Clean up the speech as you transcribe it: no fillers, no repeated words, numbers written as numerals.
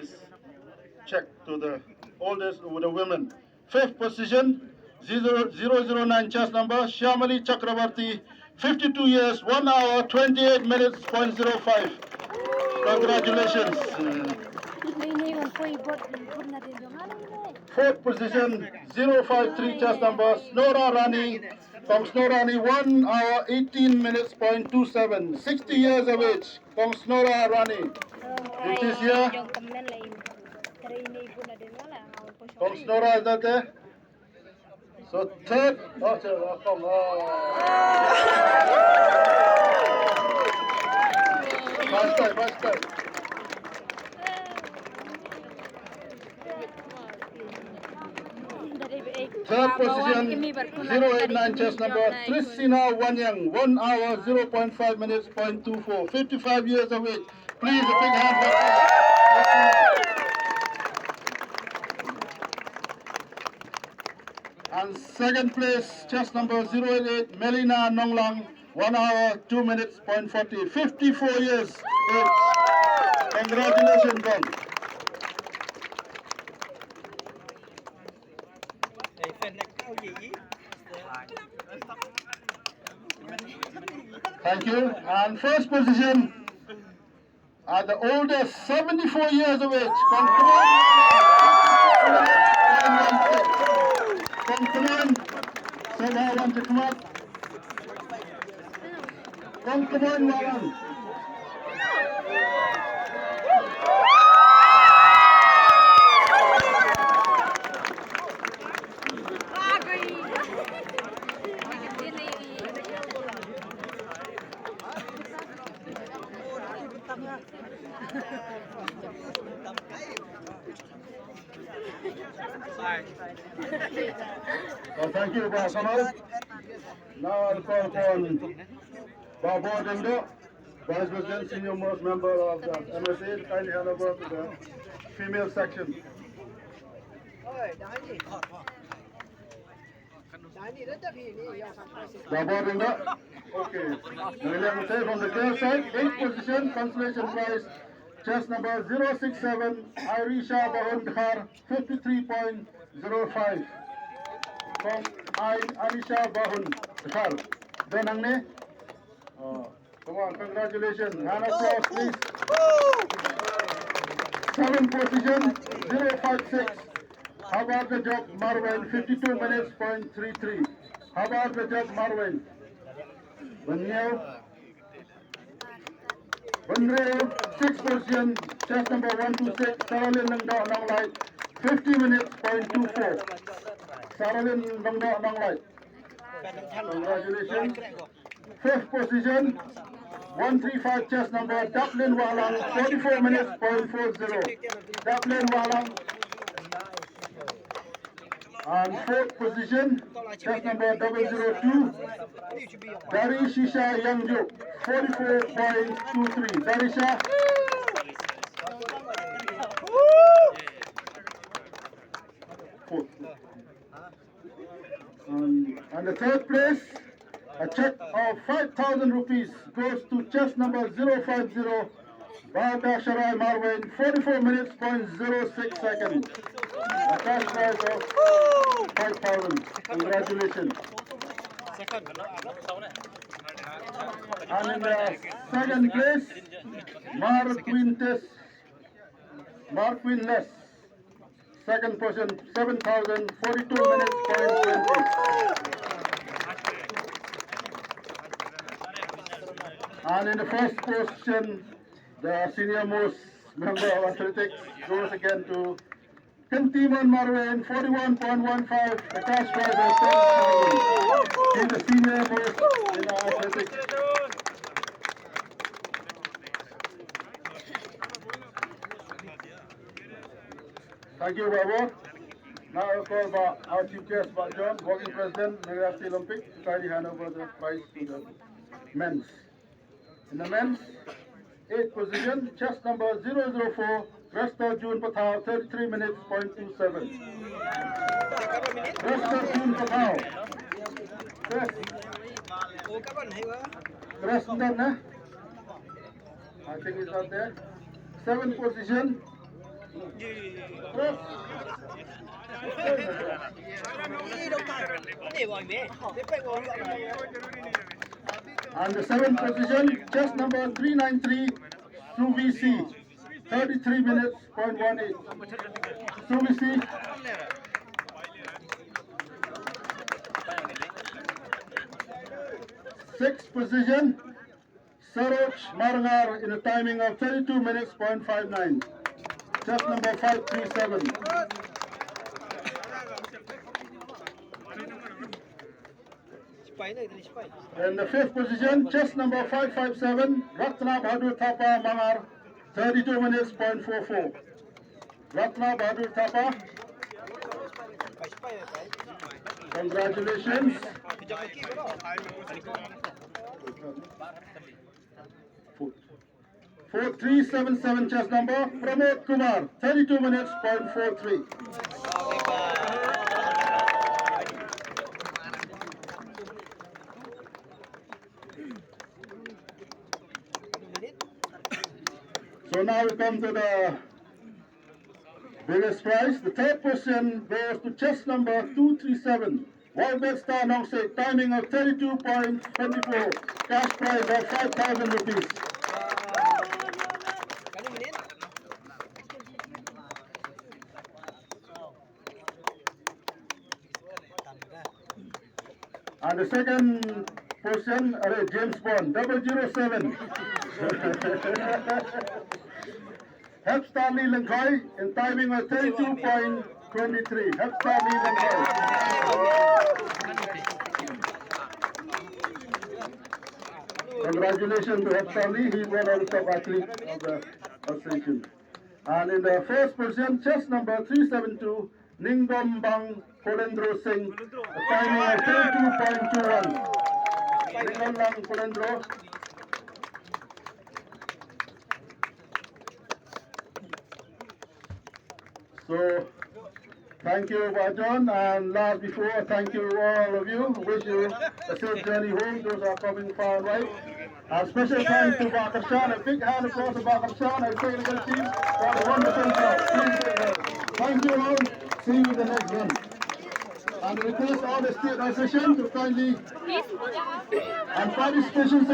this check to the oldest with the women. Fifth position, 009 chest number, Shamali Chakravarti, 52 years, 1 hour, 28 minutes, .05. Congratulations. Fourth position, 053 chest number, Snora Rani, from Snorani, 1 hour, 18 minutes, .27. 60 years of age, from Snora Rani. It is here. From Snora, is that there? So third, First time. Third position, 089 chest number, Trisina Wanyang, 1 hour, 0.5 minutes, .24, 55 years of age. Please, a big hand for her. And second place, chest number 088, Melina Nonglang, 1 hour, 2 minutes, .40, 54 years age. Congratulations, Don. Thank you. And first position, the oldest, 74 years of age. Come on. Someone want to come up? Come on, Walan. Well, thank you, Kamal. Now I'll call upon Babu Dindo, Vice President, Senior Most Member of the MSA, kindly hand over to the female section. Babu Dindo, okay. From the girl side, 8th position, consolation prize, chest number 067, Irisha Bahun Dhar, 53.05. From Anisha Bahun Dhar. Donang ne? Come on, congratulations. Hand of applause, please. 7th position, 056. How about the job, Marwan? 52 minutes, .33. How about the job, Marwan? Banyao. 6th position, chest number 126, Saralin Nong Light, 50 minutes, .24. Saralin Nong Light. Congratulations. 5th position, 135 chest number, Dublin Walang, 44 minutes, .40. Dublin Walang. And 4th position, chest number 002, Dari Shisha Yangju, 44.23. Darisha. And the 3rd place, a check of 5,000 rupees goes to chest number 050, Bada Sharai Marwan, 44 minutes, .06 seconds. A cash prize of 5,000. Congratulations. And in the 2nd place, Marquin Less. 2nd position, 7,000, 42 minutes, .20. And in the 1st position, the senior most member of athletics goes again to Kantiman Marwan, 41.15. The cash prize is 10,000. He's the senior most in athletics. Thank you, Babu. Now I'll call our Chief Guest, John, Working President, Nagasaki Olympic, to kindly hand over the prize to the men's. In the men's, 8th position, chest number 004, Resta June Pathau, 33 minutes, .27. Resta June Pathau. Resta, I think it's not there. 7th position, And the seventh position, chest number 393, Suvisi, 33 minutes, .18. Suvisi. Sixth position, Saroj Marangar in a timing of 32 minutes, .59. Chest number 537. In the fifth position, chest number 557, Ratna Bahadur Thapa Mangar, 32 minutes, .44. Ratna Bahadur Thapa. Congratulations. 4377 chest number, Pramod Kumar, 32 minutes, .43. So now we come to the biggest prize. The third position goes to chest number 237. Wildbed Star Nong, timing of 32.24. Cash prize of 5,000 rupees. And the second position, James Bond, 007. Help Stanley Langkoi in timing of 32.23. Help Stanley Langkoi. Congratulations to Help Stanley. He's one of the top athletes of the association. And in the first position, chest number 372, Ningdom Bang Polendro Singh, a timing of 32.21. Ningdom Bang Polendro. So, thank you, Vajon, and last before, thank you all of you. Wish you a safe journey home. Those are coming far and wide. A special thanks to Bakar Shan. A big hand applause to Bakar Shan and technical team for a wonderful job. Thank you all. See you in the next one. And request all the state association to kindly and participation.